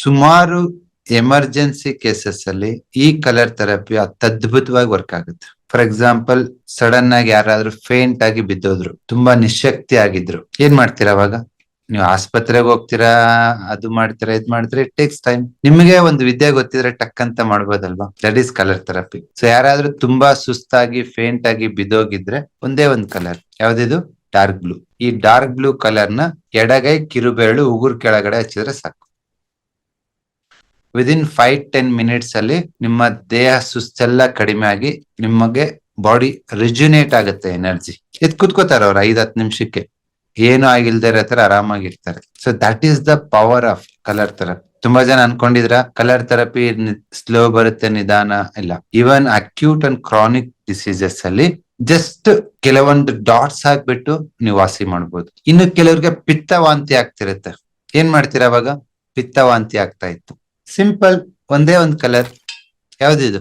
ಸುಮಾರು emergency cases ಅಲ್ಲಿ ಈ ಕಲರ್ ಥೆರಪಿ ಅತ್ಯದ್ಭುತವಾಗಿ ವರ್ಕ್ ಆಗುತ್ತೆ. ಫಾರ್ ಎಕ್ಸಾಂಪಲ್, ಸಡನ್ ಆಗಿ ಯಾರಾದ್ರೂ ಫೇಂಟ್ ಆಗಿ ಬಿದ್ದೋದ್ರು, ತುಂಬಾ ನಿಶಕ್ತಿ ಆಗಿದ್ರು, ಏನ್ ಮಾಡ್ತೀರಾ ಅವಾಗ? ನೀವು ಆಸ್ಪತ್ರೆಗೆ ಹೋಗ್ತೀರಾ, ಅದು ಮಾಡ್ತೀರಾ, ಇದ್ ಮಾಡ್ತೀರಾ, ಇಟ್ ಟೇಕ್ಸ್ ಟೈಮ್. ನಿಮಗೆ ಒಂದು ವಿದ್ಯೆ ಗೊತ್ತಿದ್ರೆ ಟಕ್ ಅಂತ ಮಾಡ್ಬೋದಲ್ವಾ? That is colour therapy. So ಯಾರಾದ್ರೂ ತುಂಬಾ ಸುಸ್ತಾಗಿ ಫೇಂಟ್ ಆಗಿ ಬಿದ್ದೋಗಿದ್ರೆ ಒಂದೇ ಒಂದ್ ಕಲರ್, ಯಾವ್ದಿದು? Dark blue. ಈ ಡಾರ್ಕ್ ಬ್ಲೂ ಕಲರ್ ನ ಎಡಗೈ ಕಿರುಬೆರಳು ಉಗುರ್ ಕೆಳಗಡೆ ಹಚ್ಚಿದ್ರೆ ಸಾಕು. ವಿದಿನ್ 5-10 ಮಿನಿಟ್ಸ್ ಅಲ್ಲಿ ನಿಮ್ಮ ದೇಹ ಸುಸ್ತೆಲ್ಲ ಕಡಿಮೆ ಆಗಿ ನಿಮಗೆ ಬಾಡಿ ರಿಜ್ಯುನೇಟ್ ಆಗುತ್ತೆ, ಎನರ್ಜಿ. ಎದ್ ಕುತ್ಕೋತಾರೆ ಅವ್ರು 5-10 ನಿಮಿಷಕ್ಕೆ, ಏನು ಆಗಿಲ್ದೇ ಇರೋ ತರ ಆರಾಮಾಗಿರ್ತಾರೆ. So that is the power of colour therapy. ತುಂಬಾ ಜನ ಅನ್ಕೊಂಡಿದ್ರ ಕಲರ್ ಥೆರಪಿ ಸ್ಲೋ ಬರುತ್ತೆ, ನಿಧಾನ ಇಲ್ಲ. Even acute and chronic diseases ಅಲ್ಲಿ ಜಸ್ಟ್ ಕೆಲವೊಂದು ಡಾಟ್ಸ್ ಹಾಕ್ಬಿಟ್ಟು ನೀವು ವಾಸಿ ಮಾಡ್ಬೋದು. ಇನ್ನು ಕೆಲವ್ರಿಗೆ ಪಿತ್ತ ವಾಂತಿ ಆಗ್ತಿರುತ್ತೆ, ಏನ್ ಮಾಡ್ತೀರಾ ಅವಾಗ? ಪಿತ್ತ ವಾಂತಿ ಆಗ್ತಾ ಇತ್ತು, ಸಿಂಪಲ್, ಒಂದೇ ಒಂದ್ ಕಲರ್, ಯಾವ್ದಿದು?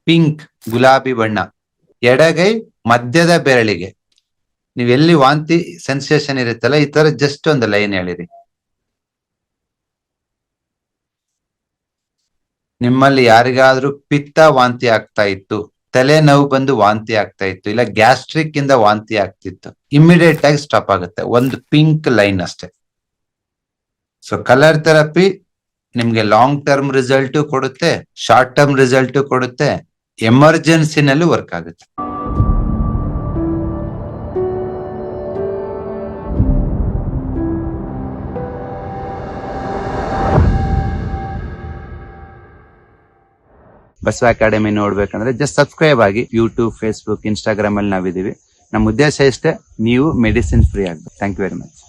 ಪಿಂಕ್, ಗುಲಾಬಿ ಬಣ್ಣ. ಎಡಗೈ ಮಧ್ಯದ ಬೆರಳಿಗೆ ನೀವ್ ಎಲ್ಲಿ ವಾಂತಿ ಸೆನ್ಸೇಷನ್ ಇರುತ್ತಲ್ಲ, ಈ ತರ ಜಸ್ಟ್ ಒಂದು ಲೈನ್ ಹೇಳಿರಿ. ನಿಮ್ಮಲ್ಲಿ ಯಾರಿಗಾದ್ರೂ ಪಿತ್ತ ವಾಂತಿ ಆಗ್ತಾ ಇತ್ತು, ತಲೆ ನೋವು ಬಂದು ವಾಂತಿ ಆಗ್ತಾ ಇತ್ತು, ಇಲ್ಲ ಗ್ಯಾಸ್ಟ್ರಿಕ್ ಇಂದ ವಾಂತಿ ಆಗ್ತಿತ್ತು, ಇಮಿಡಿಯೇಟ್ ಆಗಿ ಸ್ಟಾಪ್ ಆಗುತ್ತೆ, ಒಂದು ಪಿಂಕ್ ಲೈನ್ ಅಷ್ಟೇ. ಸೊ ಕಲರ್ ಥೆರಪಿ ನಿಮ್ಗೆ ಲಾಂಗ್ ಟರ್ಮ್ ರಿಸಲ್ಟ್ ಕೊಡುತ್ತೆ, ಶಾರ್ಟ್ ಟರ್ಮ್ ರಿಸಲ್ಟ್ ಕೊಡುತ್ತೆ, ಎಮರ್ಜೆನ್ಸಿನಲ್ಲೂ ವರ್ಕ್ ಆಗುತ್ತೆ. ಬಸವ ಅಕಾಡೆಮಿ ನೋಡ್ಬೇಕಂದ್ರೆ ಜಸ್ಟ್ ಸಬ್ಸ್ಕ್ರೈಬ್ ಆಗಿ. ಯೂಟ್ಯೂಬ್, ಫೇಸ್ಬುಕ್, ಇನ್ಸ್ಟಾಗ್ರಾಮ್ ಅಲ್ಲಿ ನಾವಿದೀವಿ. ನಮ್ಮ ಉದ್ದೇಶ ಇಷ್ಟೇ, ನೀವು ಮೆಡಿಸಿನ್ ಫ್ರೀ ಆಗ್ಬೇಕು. Thank you very much.